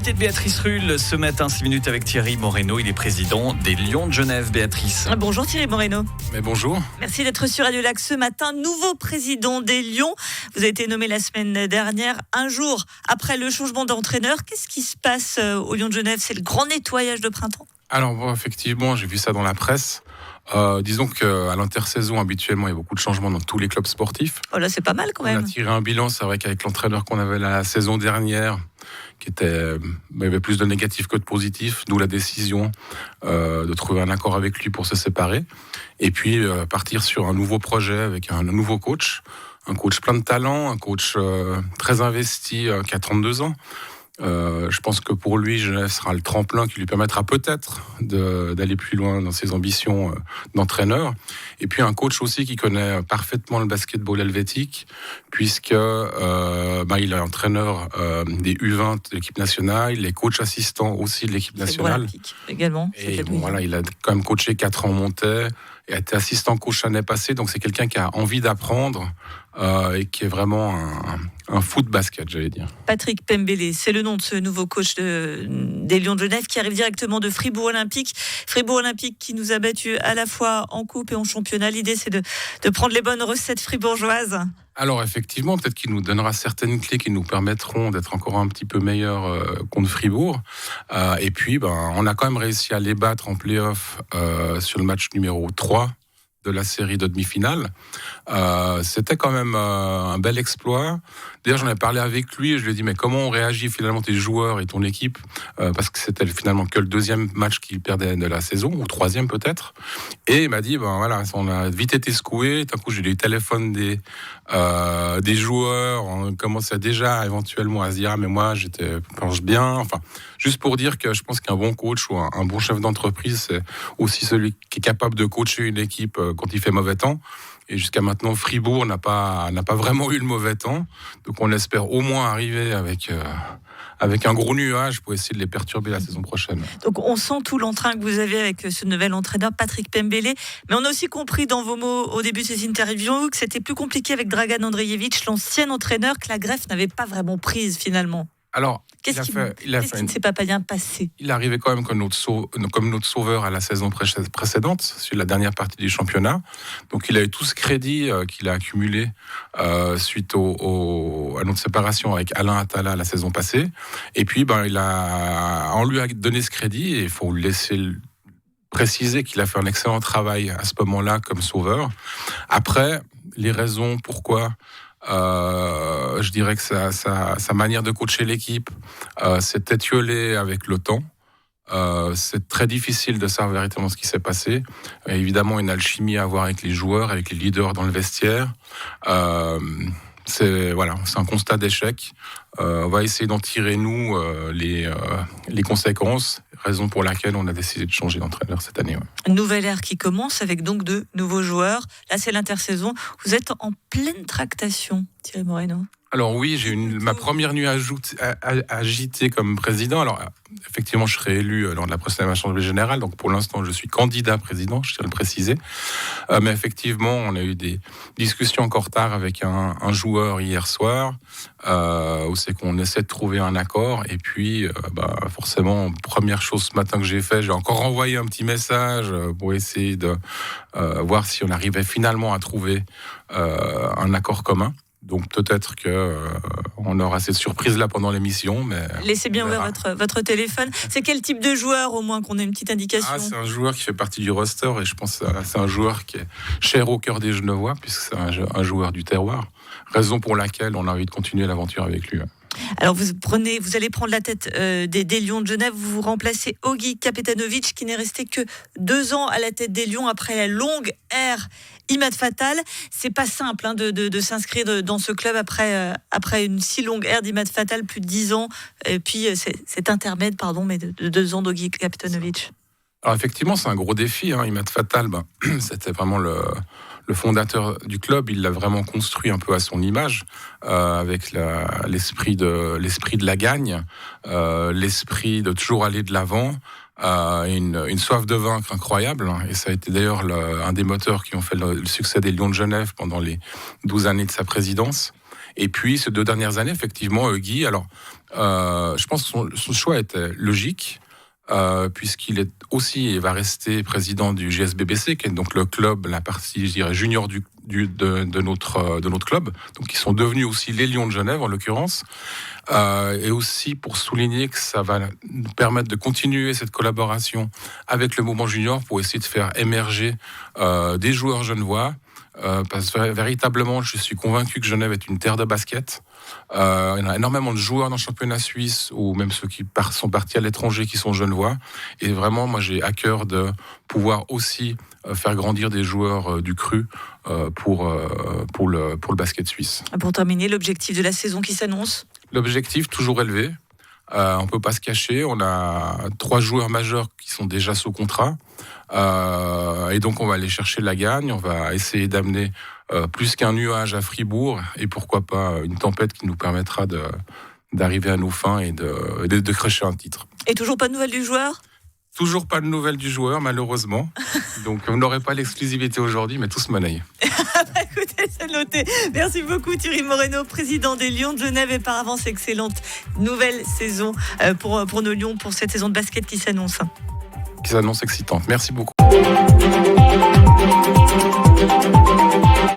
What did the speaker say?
L'invité de Béatrice Rulle ce matin, 6 minutes avec Thierry Moreno. Il est président des Lions de Genève. Béatrice. Bonjour Thierry Moreno. Mais bonjour. Merci d'être sur Radio Lac ce matin. Nouveau président des Lions. Vous avez été nommé la semaine dernière, un jour après le changement d'entraîneur. Qu'est-ce qui se passe aux Lions de Genève? C'est le grand nettoyage de printemps? Alors bon, effectivement, j'ai vu ça dans la presse. Disons qu'à l'intersaison, habituellement, il y a beaucoup de changements dans tous les clubs sportifs. Oh là, c'est pas mal quand même. On a tiré un bilan, c'est vrai qu'avec l'entraîneur qu'on avait la saison dernière, il y avait plus de négatifs que de positifs, d'où la décision de trouver un accord avec lui pour se séparer. Et puis partir sur un nouveau projet avec un nouveau coach. Un coach plein de talent, un coach très investi qui a 32 ans. Je pense que pour lui, Genève sera le tremplin qui lui permettra peut-être d'aller plus loin dans ses ambitions d'entraîneur. Et puis un coach aussi qui connaît parfaitement le basketball helvétique, puisque il est entraîneur des U20 de l'équipe nationale, il est coach assistant aussi de l'équipe nationale. Également. Et bon, voilà, il a quand même coaché 4 ans en montée, et a été assistant coach l'année passée, donc c'est quelqu'un qui a envie d'apprendre et qui est vraiment un foot basket, j'allais dire. Patrick Pembele, c'est le nom de ce nouveau coach des Lions de Genève qui arrive directement de Fribourg Olympique. Fribourg Olympique qui nous a battus à la fois en coupe et en championnat. L'idée, c'est de prendre les bonnes recettes fribourgeoises. Alors effectivement, peut-être qu'il nous donnera certaines clés qui nous permettront d'être encore un petit peu meilleurs contre Fribourg. Et puis, on a quand même réussi à les battre en play-off sur le match numéro 3 de la série de demi-finale. C'était quand même un bel exploit. D'ailleurs, j'en ai parlé avec lui et je lui ai dit, mais comment on réagit finalement tes joueurs et ton équipe, parce que c'était finalement que le deuxième match qu'il perdait de la saison, ou troisième peut-être. Et il m'a dit, voilà, on a vite été secoués. D'un coup, j'ai eu les téléphones des joueurs. On commençait déjà éventuellement à se dire, mais moi, pense bien. Enfin, juste pour dire que je pense qu'un bon coach ou un bon chef d'entreprise, c'est aussi celui qui est capable de coacher une équipe quand il fait mauvais temps. Et jusqu'à maintenant, Fribourg n'a pas vraiment eu le mauvais temps. Donc on espère au moins arriver avec un gros nuage pour essayer de les perturber la saison prochaine. Donc on sent tout l'entrain que vous avez avec ce nouvel entraîneur, Patrick Pembele. Mais on a aussi compris dans vos mots au début de ces interviews que c'était plus compliqué avec Dragan Andrejevic, l'ancien entraîneur, que la greffe n'avait pas vraiment prise finalement. Alors, Qu'est-ce qui ne s'est pas bien passé? Il est arrivé quand même comme notre sauveur à la saison précédente, sur la dernière partie du championnat. Donc il a eu tout ce crédit qu'il a accumulé suite à notre séparation avec Alain Attala la saison passée. Et puis on lui a donné ce crédit et il faut le laisser préciser qu'il a fait un excellent travail à ce moment-là comme sauveur. Après, les raisons pourquoi... je dirais que sa manière de coacher l'équipe s'est étiolée avec le temps. C'est très difficile de savoir véritablement ce qui s'est passé. Évidemment, une alchimie à avoir avec les joueurs, avec les leaders dans le vestiaire. C'est un constat d'échec. On va essayer d'en tirer, nous, les conséquences, raison pour laquelle on a décidé de changer d'entraîneur cette année. Ouais. Une nouvelle ère qui commence avec donc de nouveaux joueurs. Là, c'est l'intersaison. Vous êtes en pleine tractation, Thierry Moreno. Alors oui, j'ai eu ma première nuit agitée comme président. Alors effectivement, je serai élu lors de la prochaine assemblée générale. Donc pour l'instant, je suis candidat président, je tiens à le préciser. Mais effectivement, on a eu des discussions encore tard avec un joueur hier soir, où c'est qu'on essaie de trouver un accord. Et puis, forcément, première chose ce matin que j'ai fait, j'ai encore envoyé un petit message pour essayer de voir si on arrivait finalement à trouver un accord commun. Donc peut-être qu'on aura cette surprise-là pendant l'émission. Mais laissez bien ouvert votre téléphone. C'est quel type de joueur, au moins, qu'on ait une petite indication? C'est un joueur qui fait partie du roster et je pense que c'est un joueur qui est cher au cœur des Genevois, puisque c'est un joueur du terroir. Raison pour laquelle on a envie de continuer l'aventure avec lui. Alors vous allez prendre la tête des Lions de Genève, vous remplacez Ogi Kapetanovic qui n'est resté que 2 ans à la tête des Lions après la longue ère Imad Fatal. C'est pas simple de s'inscrire dans ce club après une si longue ère d'Imad Fatal, plus de 10 ans, et puis cet intermède mais de 2 ans d'Ogi Kapetanovic. Alors effectivement, c'est un gros défi. Imad Fatal, c'était vraiment le fondateur du club. Il l'a vraiment construit un peu à son image, avec l'esprit de la gagne, l'esprit de toujours aller de l'avant, une soif de vaincre incroyable. Et ça a été d'ailleurs un des moteurs qui ont fait le succès des Lions de Genève pendant les 12 années de sa présidence. Et puis, ces 2 dernières années, effectivement, Guy, alors, je pense que son choix était logique, puisqu'il est aussi et va rester président du GSBBC, qui est donc le club, la partie, je dirais, junior de notre club, donc qui sont devenus aussi les Lions de Genève en l'occurrence, et aussi pour souligner que ça va nous permettre de continuer cette collaboration avec le mouvement junior pour essayer de faire émerger des joueurs genevois, parce que véritablement je suis convaincu que Genève est une terre de basket. Il y a énormément de joueurs dans le championnat suisse, ou même ceux qui sont partis à l'étranger qui sont genevois, et vraiment moi j'ai à cœur de pouvoir aussi faire grandir des joueurs du cru pour le basket suisse. Pour terminer, l'objectif de la saison qui s'annonce ? L'objectif toujours élevé, on ne peut pas se cacher, on a 3 joueurs majeurs qui sont déjà sous contrat, et donc on va aller chercher la gagne, on va essayer d'amener plus qu'un nuage à Fribourg, et pourquoi pas une tempête qui nous permettra d'arriver à nos fins et de décrocher un titre. Et toujours pas de nouvelles du joueur ? Toujours pas de nouvelles du joueur, malheureusement. Donc on n'aurait pas l'exclusivité aujourd'hui, mais tout se monnaie. Écoutez, c'est noté. Merci beaucoup Thierry Moreno, président des Lions de Genève, et par avance, excellente nouvelle saison pour nos Lions, pour cette saison de basket qui s'annonce. Qui s'annonce excitante. Merci beaucoup.